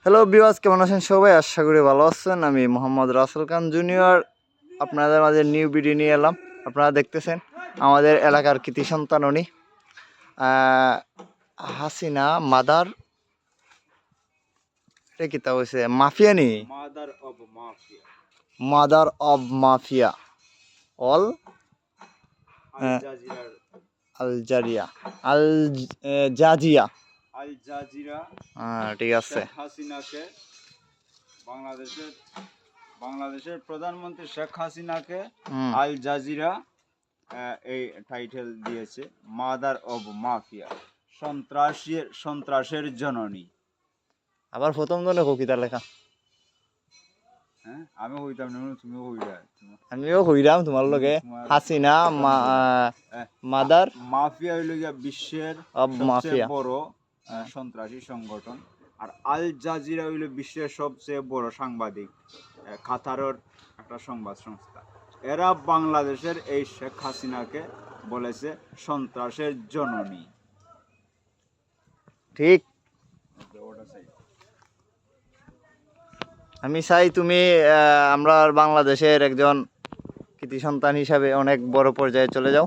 Hello viewers, কেমন আছেন সবাই? আশা করি ভালো আছেন। আমি মোহাম্মদ রাসেল খান জুনিয়র আপনাদের মাঝে নিউ ভিডিও নিয়ে এলাম। আপনারা দেখতেছেন আমাদের এলাকার কৃতি সন্তান উনি হাসিনা মাদার এটা কিতা হয়েছে মাফিয়া নি mother of mafia Al Al Jazeera Al Jazeera Al Jazeera ঠিক আছে। হাসিনাকে বাংলাদেশের প্রধানমন্ত্রী শেখ হাসিনাকে আল জাজিরা এই টাইটেল দিয়েছে, মাদার অব মাফিয়া, সন্ত্রাসের জননী। আবার প্রথম জনে কবিতা লেখা হ্যাঁ, আমি হইতাম না, তুমিও হইরা। আমিও হইরাম তোমার লগে। হাসিনা মাদার মাফিয়া হইল গিয়া বিশ্বের অব সবচেয়ে মাফিয়া বড় সন্ত্রাসী সংগঠন। আর আল জাজিরা হইল বিশ্বের সবচেয়ে বড় সাংবাদিক, কাতারের একটা সংবাদ সংস্থা। এরা বাংলাদেশের এই শেখ হাসিনাকে বলেছে সন্ত্রাসের জননী। ঠিক। আমি চাই তুমি আমরা বাংলাদেশের একজন কৃতি সন্তান হিসাবে অনেক বড় পর্যায়ে চলে যাও।